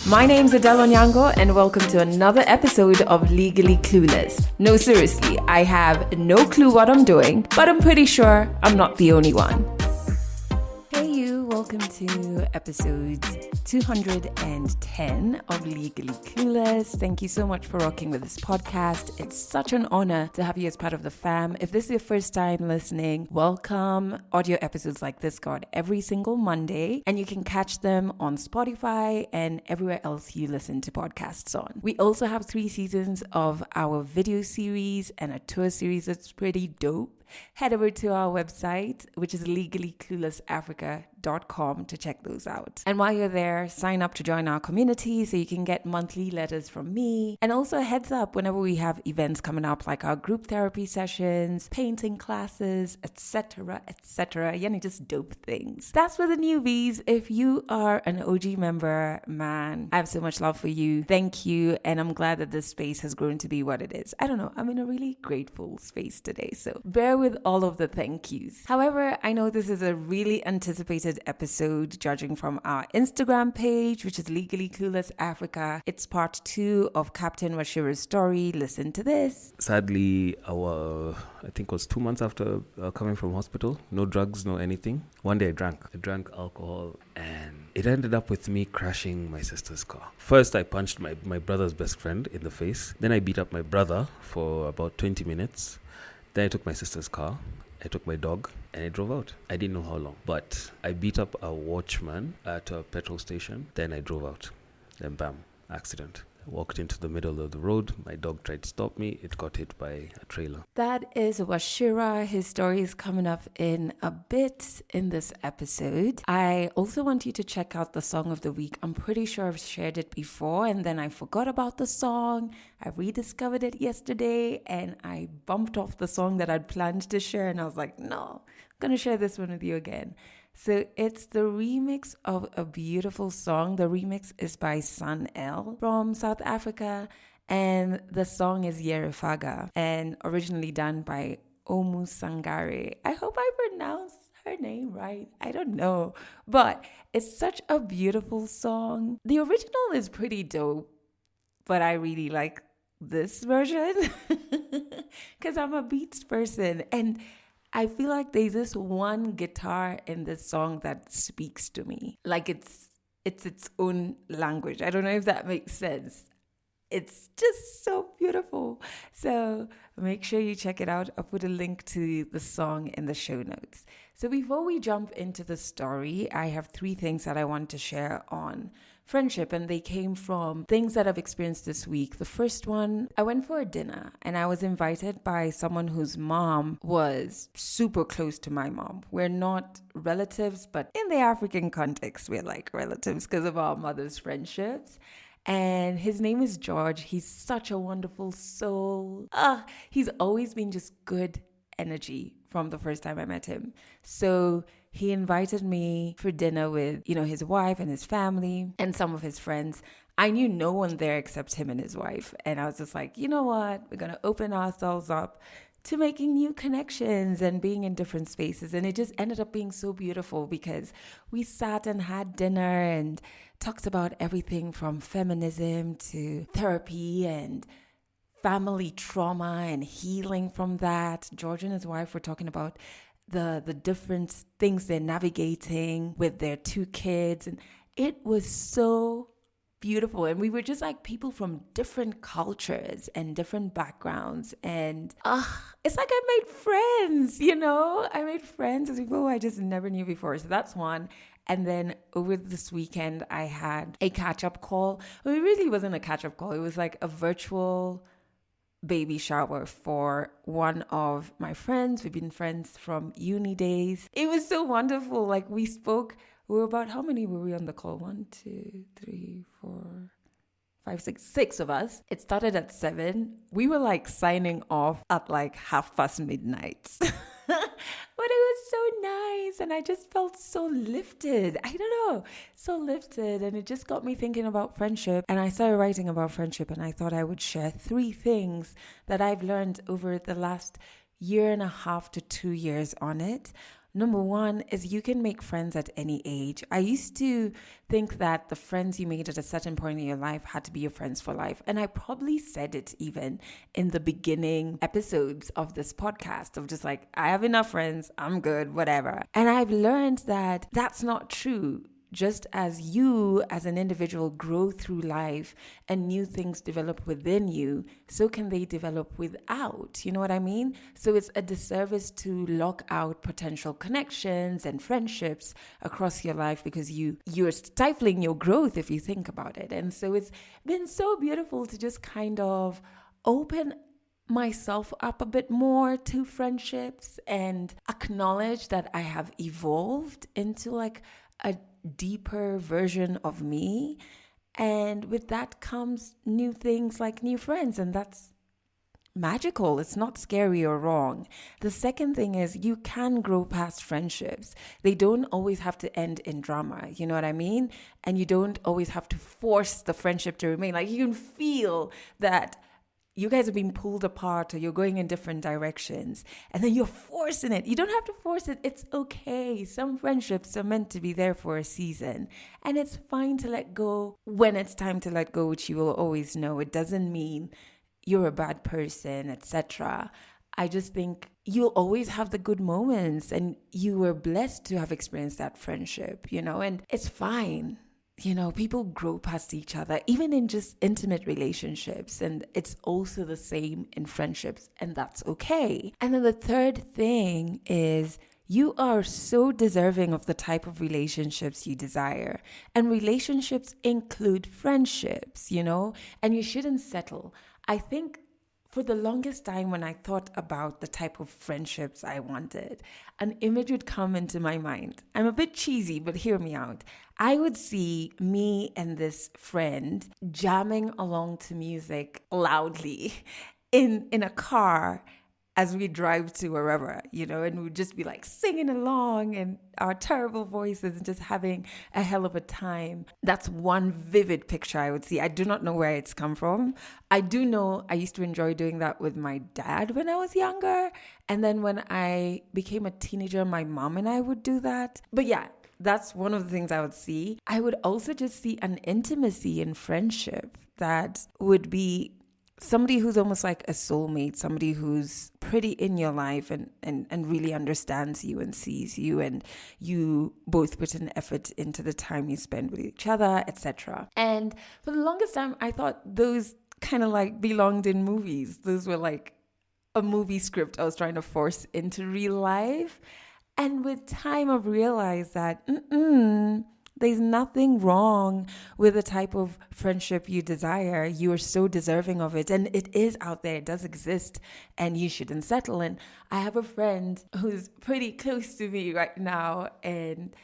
My name's Adele Onyango and welcome to another episode of Legally Clueless. No, seriously, I have no clue what I'm doing, but I'm pretty sure I'm not the only one. Hey you, welcome to episode 210 of Legally Clueless. Thank you so much for rocking with this podcast. It's such an honor to have you as part of the fam. If this is your first time listening, welcome. Audio episodes like this go out every single Monday, and you can catch them on Spotify and everywhere else you listen to podcasts on. We also have 3 seasons of our video series and a tour series that's pretty dope. Head over to our website, which is legallycluelessafrica.com to check those out. And while you're there, sign up to join our community so you can get monthly letters from me. And also a heads up whenever we have events coming up, like our group therapy sessions, painting classes, etc., etc. Just dope things. That's for the newbies. If you are an OG member, man, I have so much love for you. Thank you. And I'm glad that this space has grown to be what it is. I don't know. I'm in a really grateful space today. So bear with all of the thank yous. However, I know this is a really anticipated episode, judging from our Instagram page, which is Legally Clueless Africa. It's part 2 of Captain Washira's story. Listen to this. Sadly, I think it was 2 months after coming from hospital, no drugs, no anything. One day I drank alcohol, and it ended up with me crashing my sister's car. First, I punched my brother's best friend in the face. Then I beat up my brother for about 20 minutes. Then I took my sister's car, I took my dog, and I drove out. I didn't know how long, but I beat up a watchman at a petrol station. Then I drove out. Then bam, accident. I walked into the middle of the road. My dog tried to stop me. It got hit by a trailer. That is Washira. His story is coming up in a bit in this episode. I also want you to check out the song of the week. I'm pretty sure I've shared it before, and then I forgot about the song. I rediscovered it yesterday, and I bumped off the song that I'd planned to share, and I was like, no, I'm going to share this one with you again. So it's the remix of a beautiful song. The remix is by Sun L from South Africa, and the song is Yerefaga, and originally done by Omu Sangare. I hope I pronounced her name right. I don't know, but it's such a beautiful song. The original is pretty dope, but I really like this version because I'm a beats person, and I feel like there's this one guitar in this song that speaks to me. Like it's its own language. I don't know if that makes sense. It's just so beautiful. So make sure you check it out. I'll put a link to the song in the show notes. So before we jump into the story, I have 3 things that I want to share on friendship, and they came from things that I've experienced this week. The first one, I went for a dinner and I was invited by someone whose mom was super close to my mom. We're not relatives, but in the African context, we're like relatives because of our mother's friendships. And his name is George. He's such a wonderful soul. He's always been just good energy from the first time I met him. So he invited me for dinner with, his wife and his family and some of his friends. I knew no one there except him and his wife. And I was just like, you know what? We're going to open ourselves up to making new connections and being in different spaces. And it just ended up being so beautiful because we sat and had dinner and talked about everything from feminism to therapy and family trauma and healing from that. George and his wife were talking about the different things they're navigating with their 2 kids. And it was so beautiful. And we were just like people from different cultures and different backgrounds. And it's like I made friends, I made friends with people who I just never knew before. So that's one. And then over this weekend, I had a catch-up call. Well, it really wasn't a catch-up call. It was like a virtual baby shower for one of my friends. We've been friends from uni days. It was so wonderful. Like we spoke, we were about, how many were we on the call? 1, 2, 3, 4, 5, 6, 6 of us. It started at 7. We were like signing off at like midnight midnight. But it was so nice, and I just felt so lifted. I don't know, so lifted, and it just got me thinking about friendship. And I started writing about friendship, and I thought I would share 3 things that I've learned over the last 1.5 to 2 years on it. Number one is you can make friends at any age. I used to think that the friends you made at a certain point in your life had to be your friends for life. And I probably said it even in the beginning episodes of this podcast of just like, I have enough friends, I'm good, whatever. And I've learned that that's not true. Just as you as an individual grow through life and new things develop within you, so can they develop without. You know what I mean? So it's a disservice to lock out potential connections and friendships across your life because you're stifling your growth if you think about it. And so it's been so beautiful to just kind of open myself up a bit more to friendships and acknowledge that I have evolved into like a deeper version of me, and with that comes new things like new friends, and that's magical. It's not scary or wrong. The second thing is you can grow past friendships. They don't always have to end in drama, you know what I mean? And you don't always have to force the friendship to remain. Like you can feel that you guys are being pulled apart or you're going in different directions and then you're forcing it. You don't have to force it. It's okay. Some friendships are meant to be there for a season, and it's fine to let go when it's time to let go, which you will always know. It doesn't mean you're a bad person, etc. I just think you'll always have the good moments, and you were blessed to have experienced that friendship, and it's fine. People grow past each other, even in just intimate relationships. And it's also the same in friendships, and that's okay. And then the third thing is you are so deserving of the type of relationships you desire. And relationships include friendships, and you shouldn't settle. I think for the longest time when I thought about the type of friendships I wanted, an image would come into my mind. I'm a bit cheesy, but hear me out. I would see me and this friend jamming along to music loudly in a car as we drive to wherever, and we'd just be like singing along in our terrible voices and just having a hell of a time. That's one vivid picture I would see. I do not know where it's come from. I do know I used to enjoy doing that with my dad when I was younger. And then when I became a teenager, my mom and I would do that. But yeah, that's one of the things I would see. I would also just see an intimacy in friendship that would be somebody who's almost like a soulmate, somebody who's pretty in your life and really understands you and sees you, and you both put an effort into the time you spend with each other, etc. And for the longest time, I thought those kind of like belonged in movies. Those were like a movie script I was trying to force into real life. And with time, I've realized that there's nothing wrong with the type of friendship you desire. You are so deserving of it. And it is out there. It does exist. And you shouldn't settle. And I have a friend who's pretty close to me right now. And,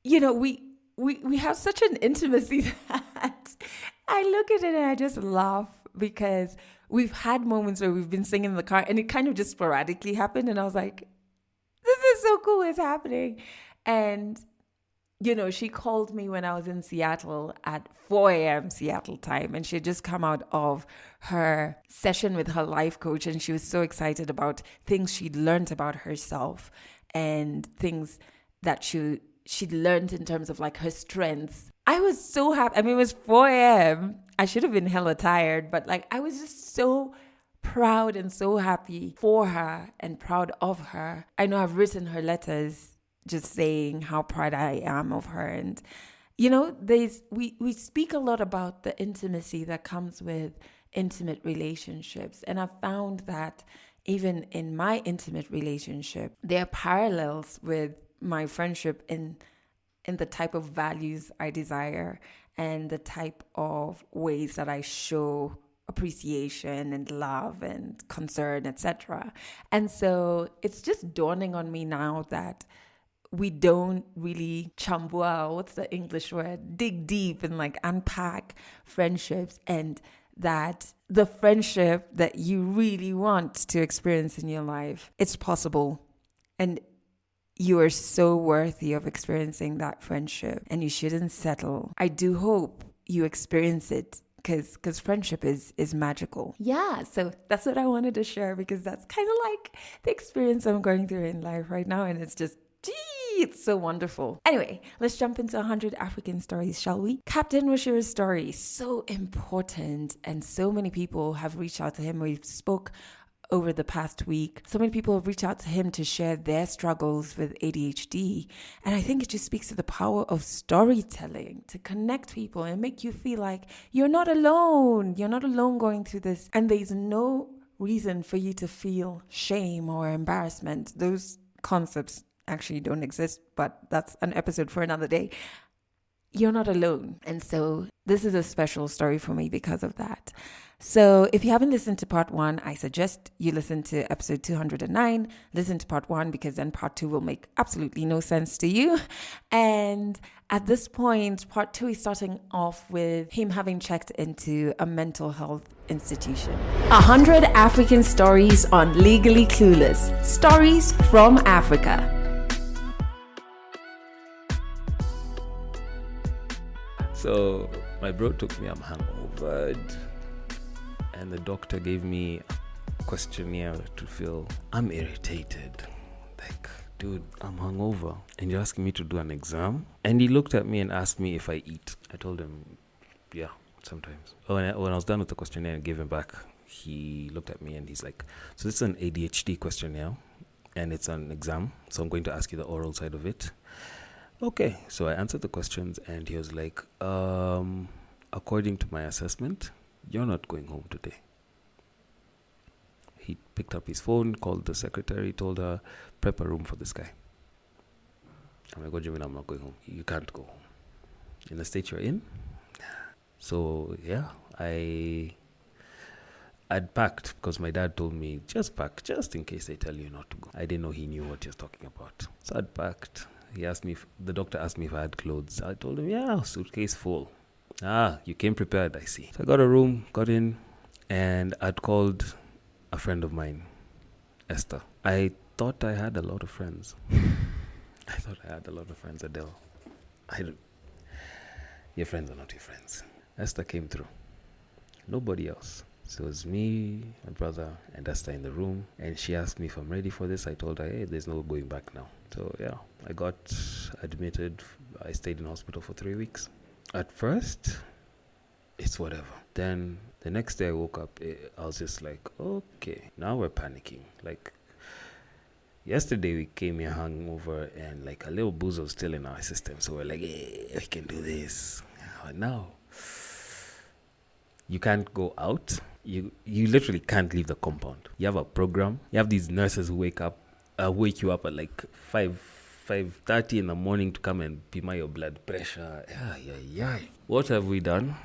we have such an intimacy that I look at it and I just laugh, because we've had moments where we've been singing in the car and it kind of just sporadically happened. And I was like, this is so cool. It's happening. And she called me when I was in Seattle at 4 a.m. Seattle time, and she had just come out of her session with her life coach, and she was so excited about things she'd learned about herself and things that she'd learned in terms of like her strengths. I was so happy. I mean, it was 4 a.m. I should have been hella tired, but like I was just so proud and so happy for her and proud of her. I know I've written her letters just saying how proud I am of her. And, we speak a lot about the intimacy that comes with intimate relationships. And I've found that even in my intimate relationship, there are parallels with my friendship in the type of values I desire and the type of ways that I show appreciation and love and concern, etc. And so it's just dawning on me now that we don't really chambua, what's the English word? Dig deep and like unpack friendships, and that the friendship that you really want to experience in your life, it's possible. And you are so worthy of experiencing that friendship, and you shouldn't settle. I do hope you experience it because friendship is magical. Yeah, so that's what I wanted to share, because that's kind of like the experience I'm going through in life right now, and it's just, gee, it's so wonderful. Anyway, let's jump into 100 African stories, shall we? Captain Washira's story, so important, and so many people have reached out to him. We've spoke over the past week. So many people have reached out to him to share their struggles with ADHD. And I think it just speaks to the power of storytelling to connect people and make you feel like you're not alone. You're not alone going through this. And there's no reason for you to feel shame or embarrassment. Those concepts actually don't exist, but that's an episode for another day. You're not alone. And so this is a special story for me because of that. So if you haven't listened to part 1, I suggest you listen to episode 209. Listen to part 1, because then part 2 will make absolutely no sense to you. And at this point, part 2 is starting off with him having checked into a mental health institution. 100 African stories on Legally Clueless. Stories from Africa. So my bro took me, I'm hungover, and the doctor gave me a questionnaire to fill. I'm irritated. Like, dude, I'm hungover, and you're asking me to do an exam? And he looked at me and asked me if I eat. I told him, yeah, sometimes. When I was done with the questionnaire and gave him back, he looked at me and he's like, so this is an ADHD questionnaire, and it's an exam, so I'm going to ask you the oral side of it. Okay, so I answered the questions, and he was like, according to my assessment, you're not going home today. He picked up his phone, called the secretary, told her, prep a room for this guy. I'm like, what do you mean I'm not going home? You can't go home. In the state you're in? So, yeah, I'd packed, because my dad told me, just pack, just in case they tell you not to go. I didn't know he knew what he was talking about. So I'd packed. He asked me, the doctor asked me if I had clothes. I told him, yeah, suitcase full. You came prepared, I see. So I got a room, got in, and I'd called a friend of mine, Esther. I thought I had a lot of friends. Adele. Your friends are not your friends. Esther came through. Nobody else. So it was me, my brother, and Esther in the room. And she asked me if I'm ready for this. I told her, hey, there's no going back now. So yeah, I got admitted. I stayed in hospital for 3 weeks. At first, it's whatever. Then the next day I woke up, I was just like, okay, now we're panicking. Like, yesterday we came here hungover and like a little booze was still in our system. So we're like, hey, we can do this. But now, you can't go out. You literally can't leave the compound. You have a program. You have these nurses who wake you up at like 5:30 in the morning to come and pima your blood pressure. Yeah. What have we done?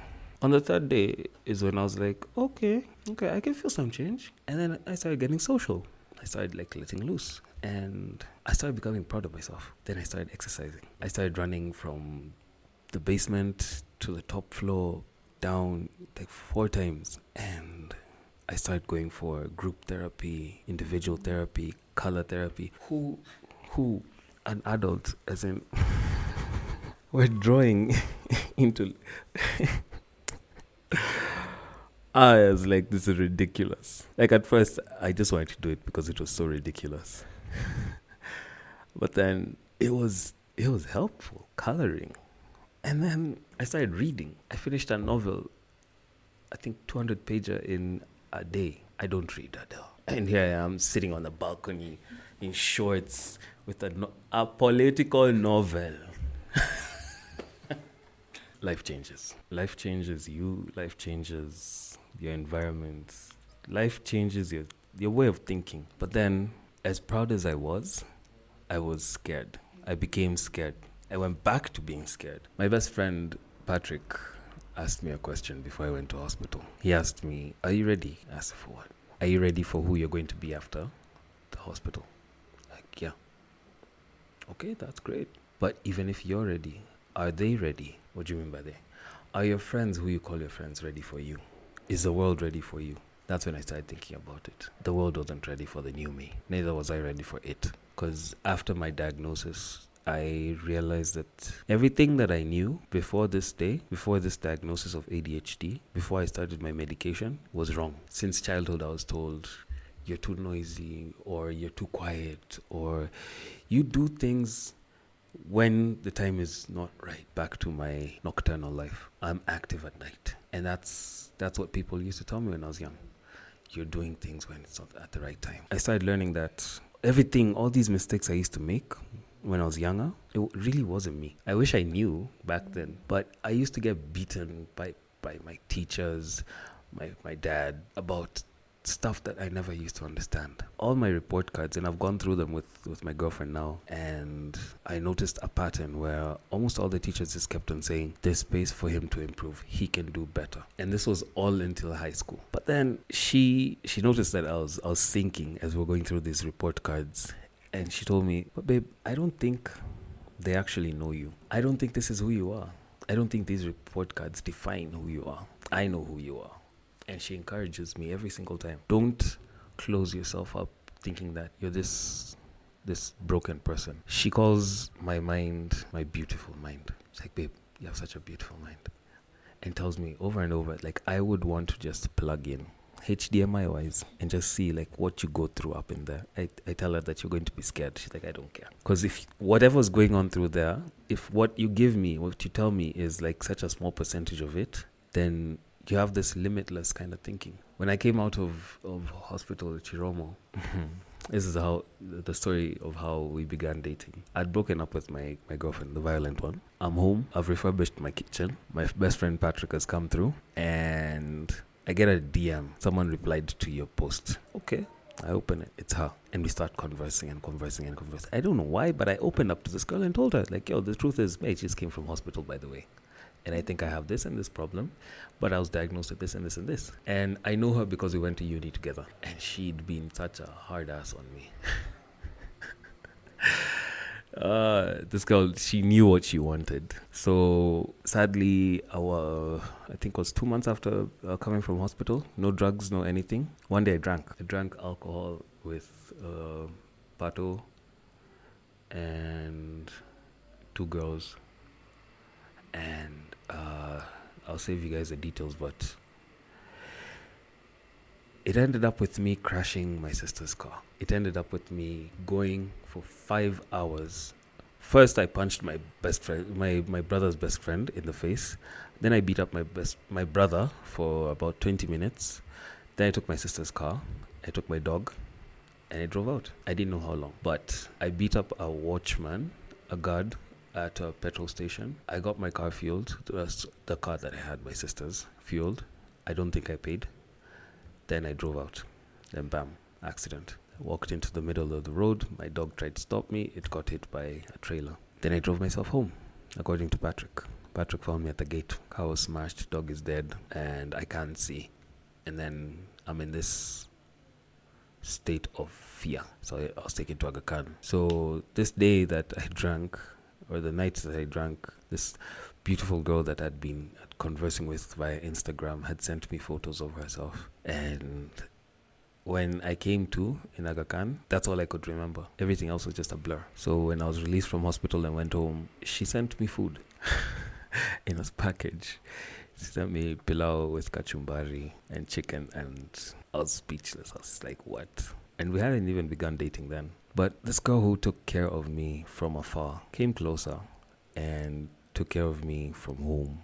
On the third day is when I was like, okay, I can feel some change. And then I started getting social. I started like letting loose. And I started becoming proud of myself. Then I started exercising. I started running from the basement to the top floor, down like 4 times. And I started going for group therapy, individual therapy, color therapy. Who an adult, as in we're drawing into I was like, this is ridiculous. Like at first I just wanted to do it because it was so ridiculous. But then it was helpful, coloring. And then I started reading. I finished a novel, I think 200 pager in a day. I don't read, Adele. And here I am sitting on the balcony in shorts with a political novel. Life changes. Life changes you. Life changes your environment. Life changes your way of thinking. But then, as proud as I was scared. I became scared. I went back to being scared. My best friend, Patrick, asked me a question before I went to hospital. He asked me, are you ready? I asked, for what? Are you ready for who you're going to be after the hospital? Like, yeah. Okay, that's great. But even if you're ready, are they ready? What do you mean by they? Are your friends who you call your friends ready for you? Is the world ready for you? That's when I started thinking about it. The world wasn't ready for the new me. Neither was I ready for it. Because after my diagnosis, I realized that everything that I knew before this day, before this diagnosis of ADHD, before I started my medication, was wrong. Since childhood, I was told, you're too noisy, or you're too quiet, or you do things when the time is not right. Back to my nocturnal life. I'm active at night. And that's what people used to tell me when I was young. You're doing things when it's not at the right time. I started learning that everything, all these mistakes I used to make when I was younger, it really wasn't me. I wish I knew back then, but I used to get beaten by my teachers, my dad, about stuff that I never used to understand. All my report cards, and I've gone through them with my girlfriend now, and I noticed a pattern where almost all the teachers just kept on saying, there's space for him to improve. He can do better. And this was all until high school. But then she noticed that I was thinking as we were going through these report cards, and she told me, but babe, I don't think they actually know you. I don't think this is who you are. I don't think these report cards define who you are. I know who you are. And she encourages me every single time. Don't close yourself up thinking that you're this broken person. She calls my mind my beautiful mind. It's like, babe, you have such a beautiful mind. And tells me over and over, like, I would want to just plug in HDMI wise and just see like what you go through up in there. I tell her that you're going to be scared. She's like, I don't care. Because if whatever's going on through there, if what you give me, what you tell me is like such a small percentage of it, then you have this limitless kind of thinking. When I came out of hospital at Chiromo, this is how the story of how we began dating. I'd broken up with my girlfriend, the violent one. I'm home. I've refurbished my kitchen. My best friend Patrick has come through, and I get a DM. Someone replied to your post. Okay. I open it. It's her. And we start conversing. I don't know why, but I opened up to this girl and told her, like, yo, the truth is, I just came from hospital, by the way. And I think I have this and this problem, but I was diagnosed with this and this and this. And I know her because we went to uni together. And she'd been such a hard ass on me. This girl, she knew what she wanted. So sadly, I think it was 2 months after coming from hospital, no drugs, no anything. One day I drank alcohol with Pato and 2 girls. And I'll save you guys the details, but it ended up with me crashing my sister's car. It ended up with me going for 5 hours. First, I punched my best friend, my brother's best friend in the face. Then I beat up my brother for about 20 minutes. Then I took my sister's car. I took my dog, and I drove out. I didn't know how long, but I beat up a watchman, a guard at a petrol station. I got my car fueled. The car that I had, my sister's, fueled. I don't think I paid. Then I drove out. Then bam, accident. I walked into the middle of the road. My dog tried to stop me. It got hit by a trailer. Then I drove myself home, according to Patrick. Patrick found me at the gate. Car was smashed. Dog is dead. And I can't see. And then I'm in this state of fear. So I was taken to Aga Khan. So this day that I drank, or the nights that I drank, this beautiful girl that I'd been conversing with via Instagram had sent me photos of herself. And when I came to in Aga Khan, that's all I could remember. Everything else was just a blur. So when I was released from hospital and went home, she sent me food in a package. She sent me pilau with kachumbari and chicken, and I was speechless. I was like, what? And we hadn't even begun dating then. But this girl who took care of me from afar came closer and took care of me from home.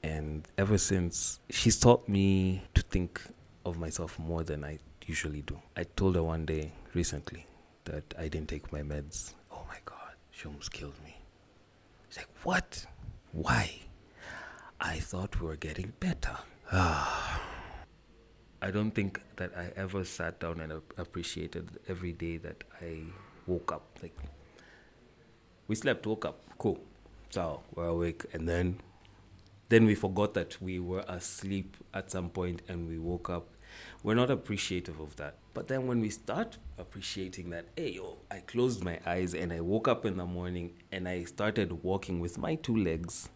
And ever since, she's taught me to think of myself more than I usually do. I told her one day recently that I didn't take my meds. Oh my God, she almost killed me. She's like, what? Why? I thought we were getting better. I don't think that I ever sat down and appreciated every day that I woke up. Like, we slept, woke up, cool. So we're awake, and then we forgot that we were asleep at some point and we woke up. We're not appreciative of that. But then when we start appreciating that, hey, yo, I closed my eyes and I woke up in the morning and I started walking with my 2 legs,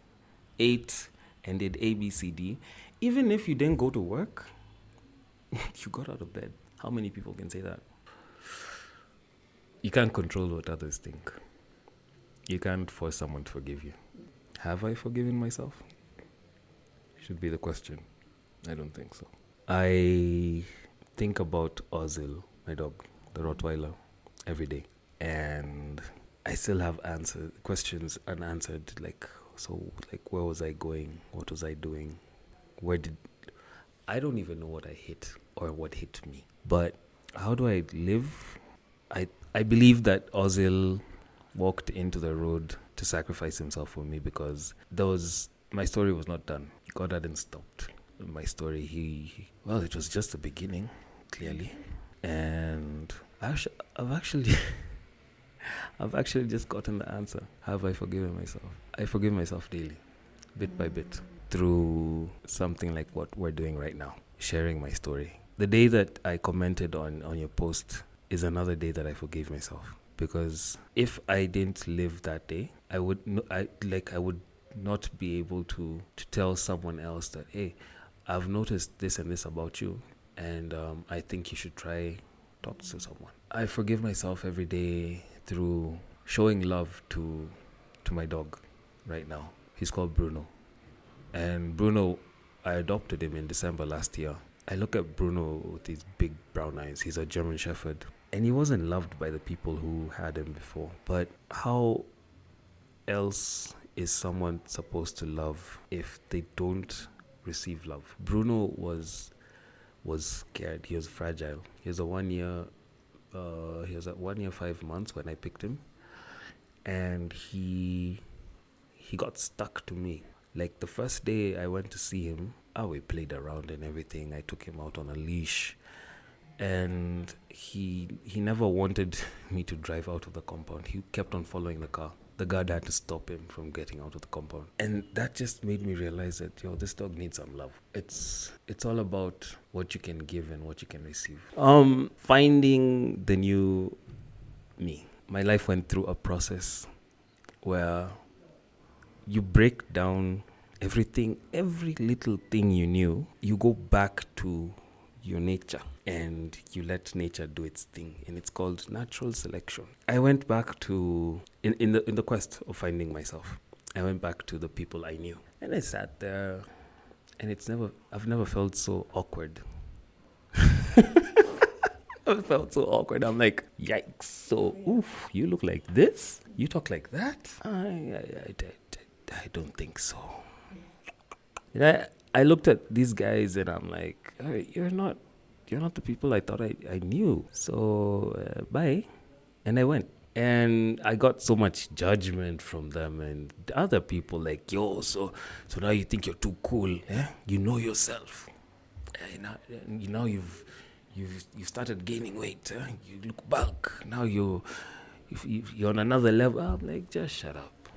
ate and did ABCD. Even if you didn't go to work, you got out of bed. How many people can say that? You can't control what others think. You can't force someone to forgive you. Have I forgiven myself? Should be the question. I don't think so. I think about Ozil, my dog, the Rottweiler, every day. And I still have questions unanswered. Where was I going? What was I doing? I don't even know what I hit or what hit me. But how do I live? I believe that Ozil walked into the road to sacrifice himself for me because my story was not done. God hadn't stopped my story. It was just the beginning, clearly. And I've actually I've actually just gotten the answer. Have I forgiven myself? I forgive myself daily, bit by bit, through something like what we're doing right now, sharing my story. The day that I commented on your post is another day that I forgave myself. Because if I didn't live that day, I would not be able to tell someone else that, hey, I've noticed this and this about you, and I think you should try talk to someone. I forgive myself every day through showing love to my dog right now. He's called Bruno. And Bruno, I adopted him in December last year. I look at Bruno with these big brown eyes. He's a German Shepherd. And he wasn't loved by the people who had him before. But how else is someone supposed to love if they don't receive love? Bruno was scared. He was fragile. He was at 1 year 5 months when I picked him. And he got stuck to me. Like the first day I went to see him, we played around and everything. I took him out on a leash. And he never wanted me to drive out of the compound. He kept on following the car. The guard had to stop him from getting out of the compound. And that just made me realize that, this dog needs some love. It's all about what you can give and what you can receive. Finding the new me. My life went through a process where you break down everything, every little thing you knew. You go back to your nature and you let nature do its thing, and it's called natural selection. I went back to in the quest of finding myself. I went back to the people I knew, and I sat there, and I've never felt so awkward. I felt so awkward. I'm like, yikes! So, oof, you look like this? You talk like that? I don't think so. I looked at these guys and I'm like, hey, you're not the people I thought I knew. So bye. And I went. And I got so much judgment from them and other people like, yo, so now you think you're too cool, eh? You know yourself. Now you've started gaining weight. Eh? You look bulk. Now you're on another level. I'm like, just shut up.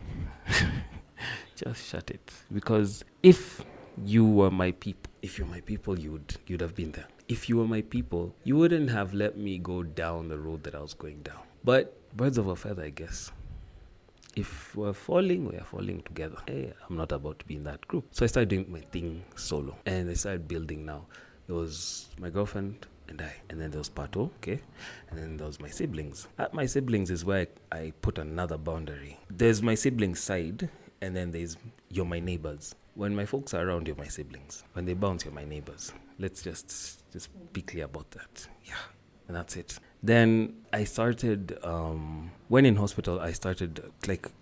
Just shut it. Because if you were my people, if you're my people, you'd have been there. If you were my people, you wouldn't have let me go down the road that I was going down. But birds of a feather, I guess. If we're falling, we are falling together. Hey, I'm not about to be in that group. So I started doing my thing solo. And I started building now. It was my girlfriend and I. And then there was Pato, okay? And then there was my siblings. At my siblings is where I put another boundary. There's my siblings side, and then there's you're my neighbors. When my folks are around, you're my siblings. When they bounce, you're my neighbors. Let's just be clear about that. Yeah, and that's it. Then I started, when in hospital, I started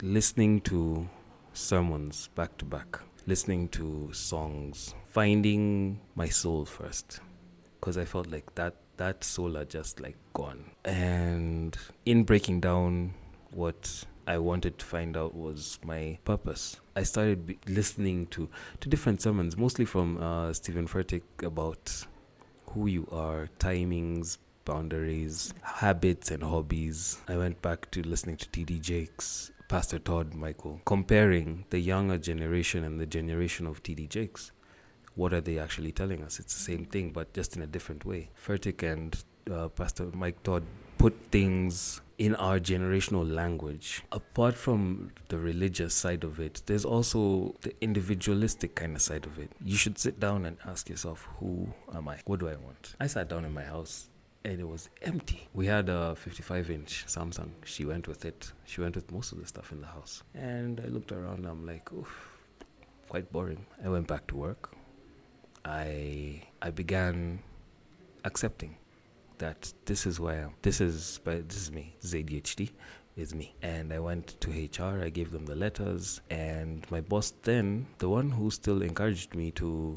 listening to sermons back to back, listening to songs, finding my soul first, because I felt like that soul had just gone. And in breaking down what I wanted to find out was my purpose, I started listening to different sermons, mostly from Stephen Furtick, about who you are, timings, boundaries, habits and hobbies. I went back to listening to T.D. Jakes, Pastor Todd Michael, comparing the younger generation and the generation of T.D. Jakes. What are they actually telling us? It's the same thing, but just in a different way. Furtick and Pastor Mike Todd put things in our generational language. Apart from the religious side of it, there's also the individualistic kind of side of it. You should sit down and ask yourself, who am I? What do I want? I sat down in my house and it was empty. We had a 55-inch Samsung. She went with it. She went with most of the stuff in the house. And I looked around and I'm like, oof, quite boring. I went back to work. I began accepting that this is who I am. This is me. This is ADHD. Is me. And I went to HR. I gave them the letters. And my boss then, the one who still encouraged me to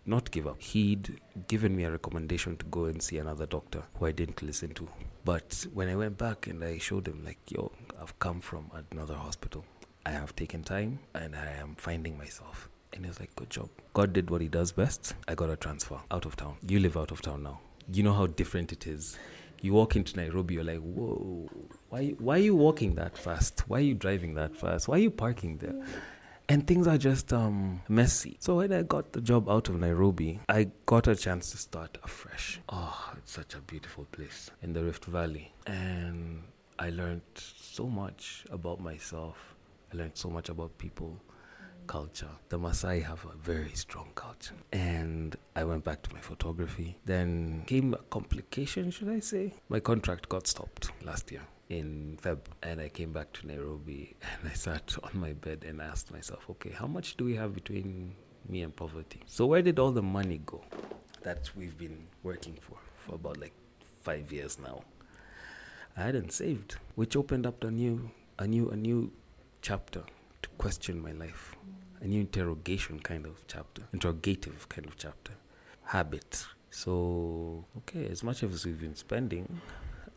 not give up, he'd given me a recommendation to go and see another doctor who I didn't listen to. But when I went back and I showed him, like, yo, I've come from another hospital. I have taken time and I am finding myself. And he was like, good job. God did what he does best. I got a transfer out of town. You live out of town now. You know how different it is. You walk into Nairobi, you're like, whoa, why are you walking that fast? Why are you driving that fast? Why are you parking there? And things are just messy. So when I got the job out of Nairobi, I got a chance to start afresh. Oh, it's such a beautiful place in the Rift Valley. And I learned so much about myself. I learned so much about people, culture. The Maasai have a very strong culture. And I went back to my photography. Then came a complication, should I say? My contract got stopped last year in Feb, and I came back to Nairobi and I sat on my bed and asked myself, okay, how much do we have between me and poverty? So where did all the money go that we've been working for about like 5 years now? I hadn't saved, which opened up a new chapter to question my life, a new interrogative kind of chapter, habit. So, okay, as much as we've been spending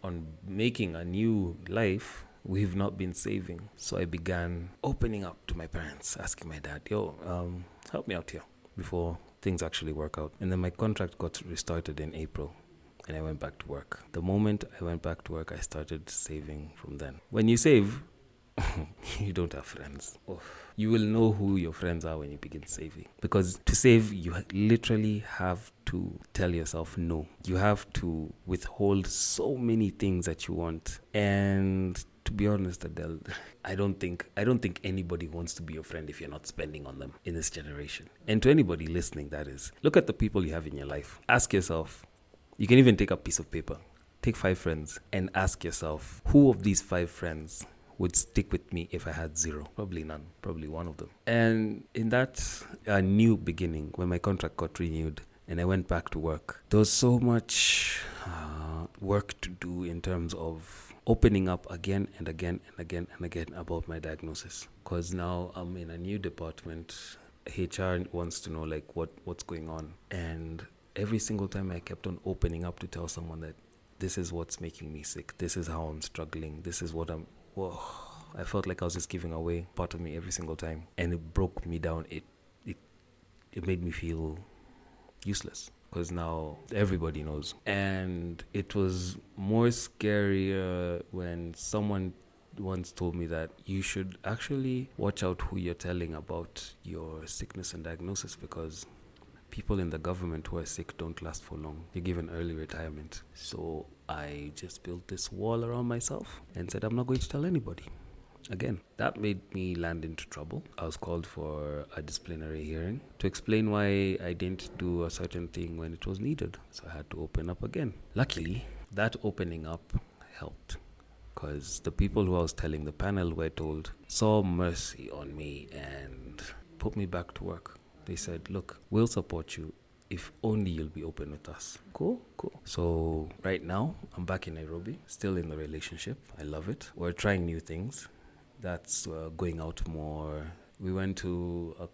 on making a new life, we've not been saving. So I began opening up to my parents, asking my dad, yo, help me out here before things actually work out. And then my contract got restarted in April and I went back to work. The moment I went back to work, I started saving from then. When you save, you don't have friends. Oh. You will know who your friends are when you begin saving. Because to save, you literally have to tell yourself no. You have to withhold so many things that you want. And to be honest, Adele, I don't think anybody wants to be your friend if you're not spending on them in this generation. And to anybody listening, that is, look at the people you have in your life. Ask yourself, you can even take a piece of paper, take 5 friends, and ask yourself, who of these 5 friends would stick with me if I had 0? Probably none. Probably one of them. And in that new beginning, when my contract got renewed and I went back to work, there was so much work to do in terms of opening up again and again and again and again about my diagnosis. Because now I'm in a new department. HR wants to know like what's going on. And every single time I kept on opening up to tell someone that this is what's making me sick. This is how I'm struggling. This is what I'm... Whoa, I felt like I was just giving away part of me every single time. And it broke me down. It made me feel useless. Because now everybody knows. And it was more scarier when someone once told me that you should actually watch out who you're telling about your sickness and diagnosis, because people in the government who are sick don't last for long. You're given early retirement. So I just built this wall around myself and said, I'm not going to tell anybody. Again, that made me land into trouble. I was called for a disciplinary hearing to explain why I didn't do a certain thing when it was needed. So I had to open up again. Luckily, that opening up helped, because the people who I was telling, the panel were told, saw mercy on me and put me back to work. They said, look, we'll support you if only you'll be open with us. Cool. So right now, I'm back in Nairobi, still in the relationship. I love it. We're trying new things. That's going out more. We went to a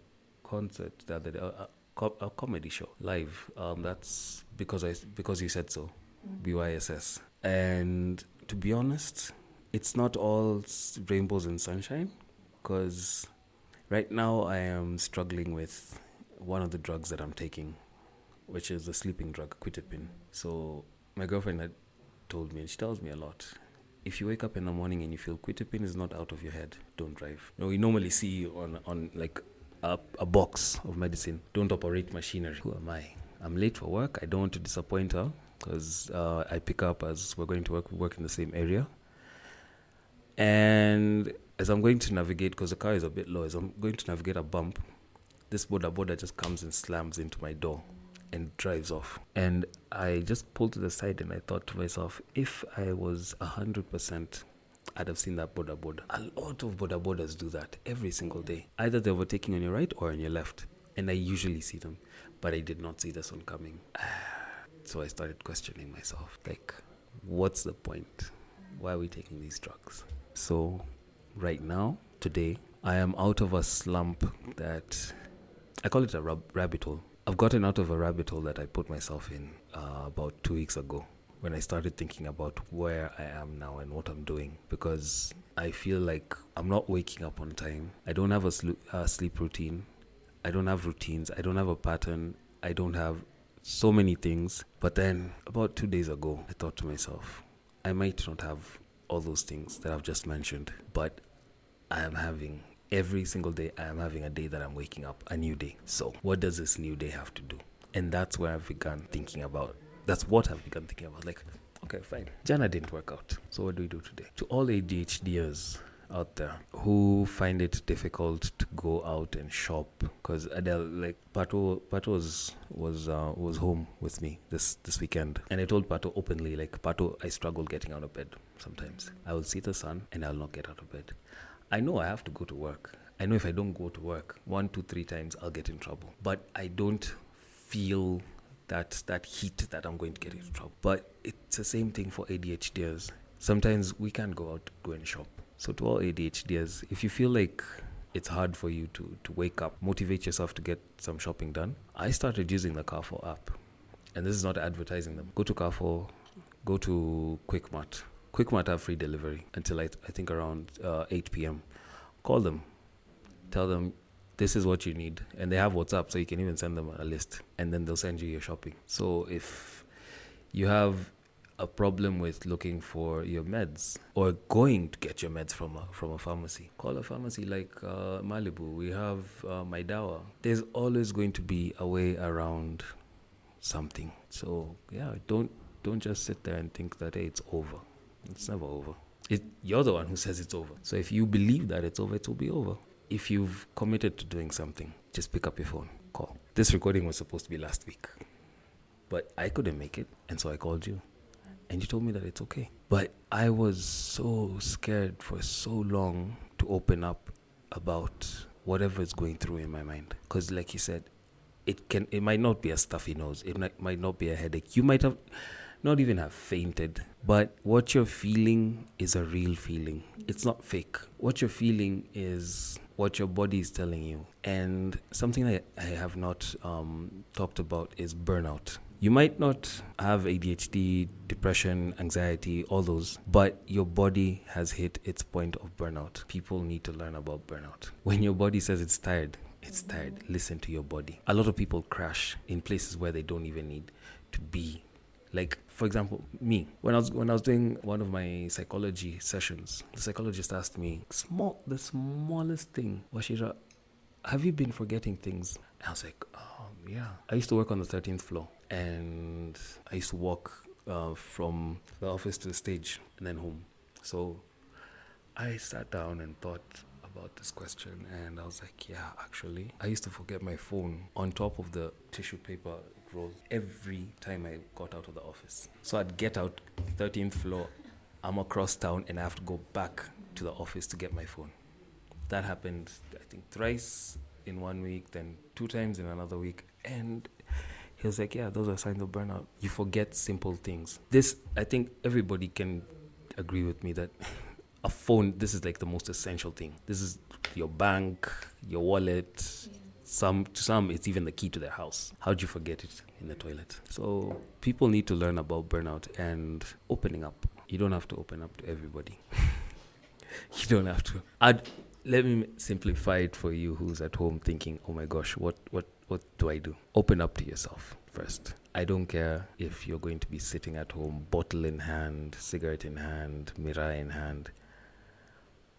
concert the other day, a comedy show, live. That's because you said so, BYSS. And to be honest, it's not all rainbows and sunshine, because right now I am struggling with one of the drugs that I'm taking, which is the sleeping drug, quitipin. So my girlfriend had told me, and she tells me a lot, if you wake up in the morning and you feel quitipin is not out of your head, don't drive. You know, we normally see on like a box of medicine, don't operate machinery. Who am I? I'm late for work. I don't want to disappoint her, because I pick up as we're going to work in the same area. And as I'm going to navigate, because the car is a bit low, as I'm going to navigate a bump, this boda just comes and slams into my door. and drives off. And I just pulled to the side and I thought to myself, if I was 100%, I'd have seen that boda boda. A lot of boda bodas do that every single day. Either they're overtaking on your right or on your left. And I usually see them. But I did not see this one coming. So I started questioning myself. Like, what's the point? Why are we taking these drugs? So right now, today, I am out of a slump that I call it a rabbit hole. I've gotten out of a rabbit hole that I put myself in about 2 weeks ago when I started thinking about where I am now and what I'm doing, because I feel like I'm not waking up on time. I don't have a sleep routine. I don't have routines. I don't have a pattern. I don't have so many things. But then about 2 days ago, I thought to myself, I might not have all those things that I've just mentioned, but I am having every single day, I am having a day that I'm waking up, a new day. So what does this new day have to do? And that's where I've begun thinking about. That's what I've begun thinking about. Like, okay, fine. Jana didn't work out. So what do we do today? To all ADHDers out there who find it difficult to go out and shop, because Adele, like Pato was home with me this weekend, and I told Pato openly, like, Pato, I struggle getting out of bed sometimes. I will see the sun and I'll not get out of bed. I know I have to go to work. I know if I don't go to work 1, 2, 3 times, I'll get in trouble. But I don't feel that heat that I'm going to get into trouble. But it's the same thing for ADHDers. Sometimes we can't go out to go and shop. So to all ADHDers, if you feel like it's hard for you to wake up, motivate yourself to get some shopping done, I started using the Carrefour app. And this is not advertising them. Go to Carrefour, go to Quickmart. Quickmart have free delivery until I think around 8 p.m. Call them. Tell them this is what you need. And they have WhatsApp, so you can even send them a list. And then they'll send you your shopping. So if you have a problem with looking for your meds or going to get your meds from a pharmacy, call a pharmacy like Malibu. We have Maidawa. There's always going to be a way around something. So yeah, don't just sit there and think that, hey, it's over. It's never over. You're the one who says it's over. So if you believe that it's over, it will be over. If you've committed to doing something, just pick up your phone, call. This recording was supposed to be last week, but I couldn't make it, and so I called you. And you told me that it's okay. But I was so scared for so long to open up about whatever is going through in my mind. Because like you said, it might not be a stuffy nose. It might not be a headache. You might have not even have fainted. But what you're feeling is a real feeling. It's not fake. What you're feeling is what your body is telling you. And something that I have not talked about is burnout. You might not have ADHD, depression, anxiety, all those, but your body has hit its point of burnout. People need to learn about burnout. When your body says it's tired, it's tired. Listen to your body. A lot of people crash in places where they don't even need to be. Like, for example, me, when I was doing one of my psychology sessions, the psychologist asked me, the smallest thing, Washira, have you been forgetting things? And I was like, yeah. I used to work on the 13th floor, and I used to walk from the office to the stage and then home. So I sat down and thought about this question, and I was like, yeah, actually, I used to forget my phone on top of the tissue paper roll every time I got out of the office. So I'd get out 13th floor, I'm across town, and I have to go back to the office to get my phone. That happened, I think, thrice in 1 week, then 2 times in another week. And he was like, yeah, those are signs of burnout. You forget simple things. This, I think everybody can agree with me that a phone, this is like the most essential thing. This is your bank, your wallet. To some, it's even the key to their house. How'd you forget it in the toilet? So people need to learn about burnout and opening up. You don't have to open up to everybody. You don't have to. Let me simplify it for you who's at home thinking, oh my gosh, what do I do? Open up to yourself first. I don't care if you're going to be sitting at home, bottle in hand, cigarette in hand, mirror in hand.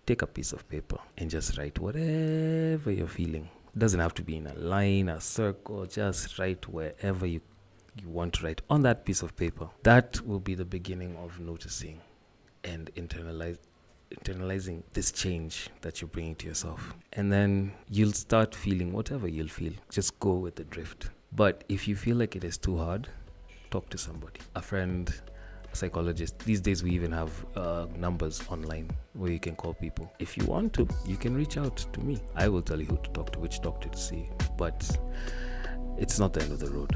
Take a piece of paper and just write whatever you're feeling. It doesn't have to be in a line, a circle. Just write wherever you want to write on that piece of paper. That will be the beginning of noticing and internalizing this change that you're bringing to yourself. And then you'll start feeling whatever you'll feel. Just go with the drift. But if you feel like it is too hard, talk to somebody, a friend, a psychologist. These days we even have numbers online where you can call people. If you want to, you can reach out to me. I will tell you who to talk to, which doctor to see. But it's not the end of the road.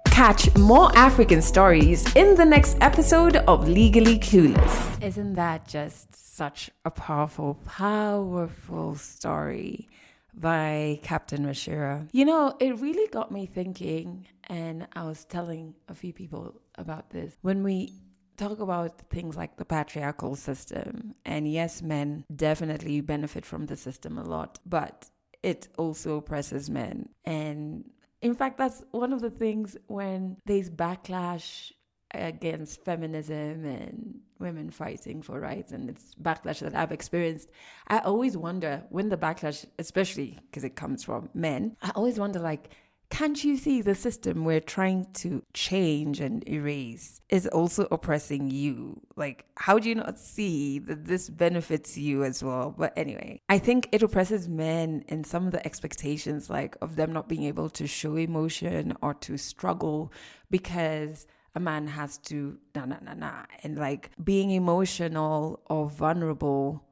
Catch more African stories in the next episode of Legally Clueless. Isn't that just such a powerful, powerful story by Captain Mashira? You know, it really got me thinking, and I was telling a few people about this. When we talk about things like the patriarchal system, and yes, men definitely benefit from the system a lot, but it also oppresses men. And in fact, that's one of the things when there's backlash against feminism and women fighting for rights, and it's backlash that I've experienced. I always wonder when the backlash, especially because it comes from men, I always wonder, like, can't you see the system we're trying to change and erase is also oppressing you? Like, how do you not see that this benefits you as well? But anyway, I think it oppresses men in some of the expectations, like of them not being able to show emotion or to struggle because a man has to and like being emotional or vulnerable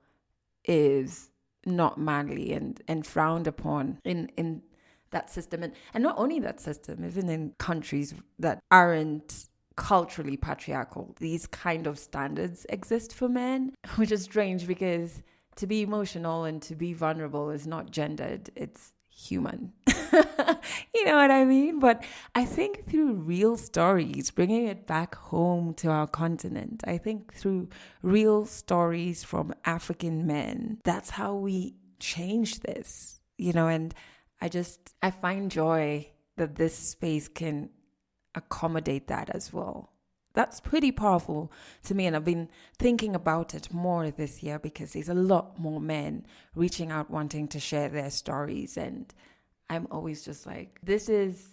is not manly and frowned upon in that system. And not only that system, even in countries that aren't culturally patriarchal, these kind of standards exist for men, which is strange because to be emotional and to be vulnerable is not gendered, it's human. You know what I mean? But I think through real stories, bringing it back home to our continent, I think through real stories from African men, that's how we change this, you know. And I find joy that this space can accommodate that as well. That's pretty powerful to me, and I've been thinking about it more this year because there's a lot more men reaching out wanting to share their stories, and I'm always just like, this is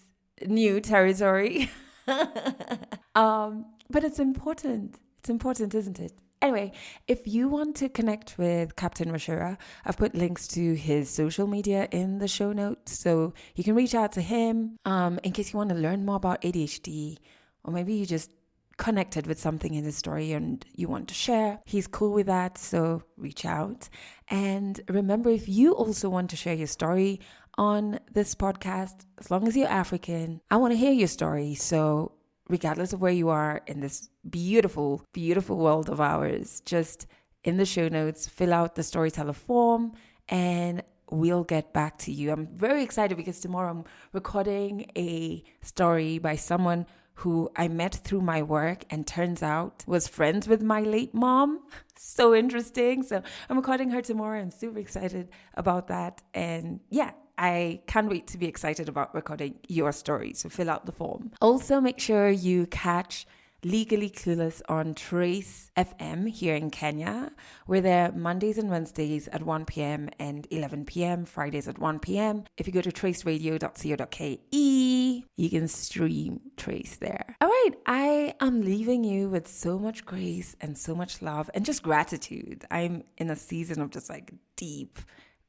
new territory. But it's important. It's important, isn't it? Anyway, if you want to connect with Captain Mashira, I've put links to his social media in the show notes, so you can reach out to him in case you want to learn more about ADHD, or maybe you just connected with something in his story and you want to share. He's cool with that, so reach out. And remember, if you also want to share your story on this podcast, as long as you're African, I want to hear your story. So regardless of where you are in this beautiful, beautiful world of ours, just in the show notes, fill out the storyteller form and we'll get back to you. I'm very excited because tomorrow I'm recording a story by someone who I met through my work and turns out was friends with my late mom. So interesting. So I'm recording her tomorrow. I'm super excited about that. And yeah, I can't wait to be excited about recording your story. So fill out the form. Also, make sure you catch Legally Clueless on Trace FM here in Kenya. We're there Mondays and Wednesdays at 1 p.m. and 11 p.m. Fridays at 1 p.m. If you go to traceradio.co.ke, you can stream Trace there. All right, I am leaving you with so much grace and so much love and just gratitude. I'm in a season of just like deep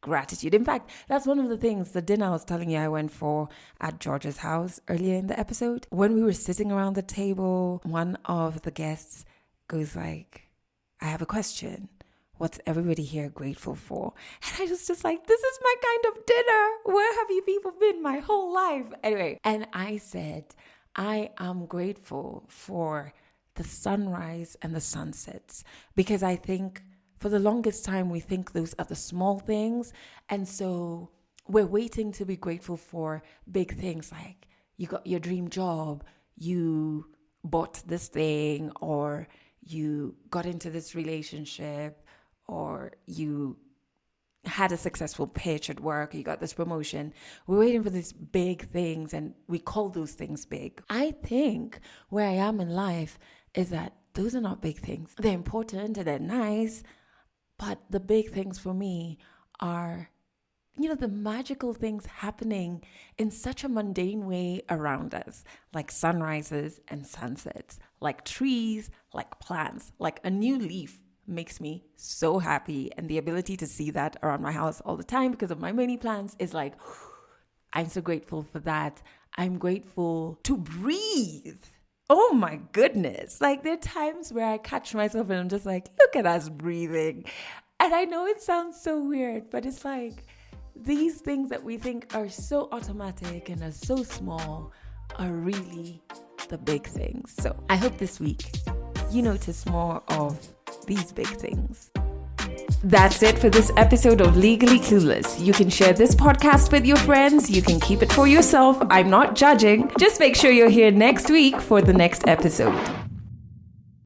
gratitude. In fact, that's one of the things, the dinner I was telling you I went for at George's house earlier in the episode. When we were sitting around the table, one of the guests goes like, I have a question. What's everybody here grateful for? And I was just like, this is my kind of dinner. Where have you people been my whole life? Anyway, and I said, I am grateful for the sunrise and the sunsets because I think for the longest time, we think those are the small things. And so we're waiting to be grateful for big things like you got your dream job, you bought this thing, or you got into this relationship, or you had a successful pitch at work, you got this promotion. We're waiting for these big things and we call those things big. I think where I am in life is that those are not big things. They're important and they're nice. But the big things for me are, you know, the magical things happening in such a mundane way around us, like sunrises and sunsets, like trees, like plants, like a new leaf makes me so happy. And the ability to see that around my house all the time because of my mini plants is like, I'm so grateful for that. I'm grateful to breathe. Oh my goodness. Like, there are times where I catch myself and I'm just like, look at us breathing. And I know it sounds so weird, but it's like these things that we think are so automatic and are so small are really the big things. So I hope this week you notice more of these big things. That's it for this episode of Legally Clueless. You can share this podcast with your friends. You can keep it for yourself. I'm not judging. Just make sure you're here next week for the next episode.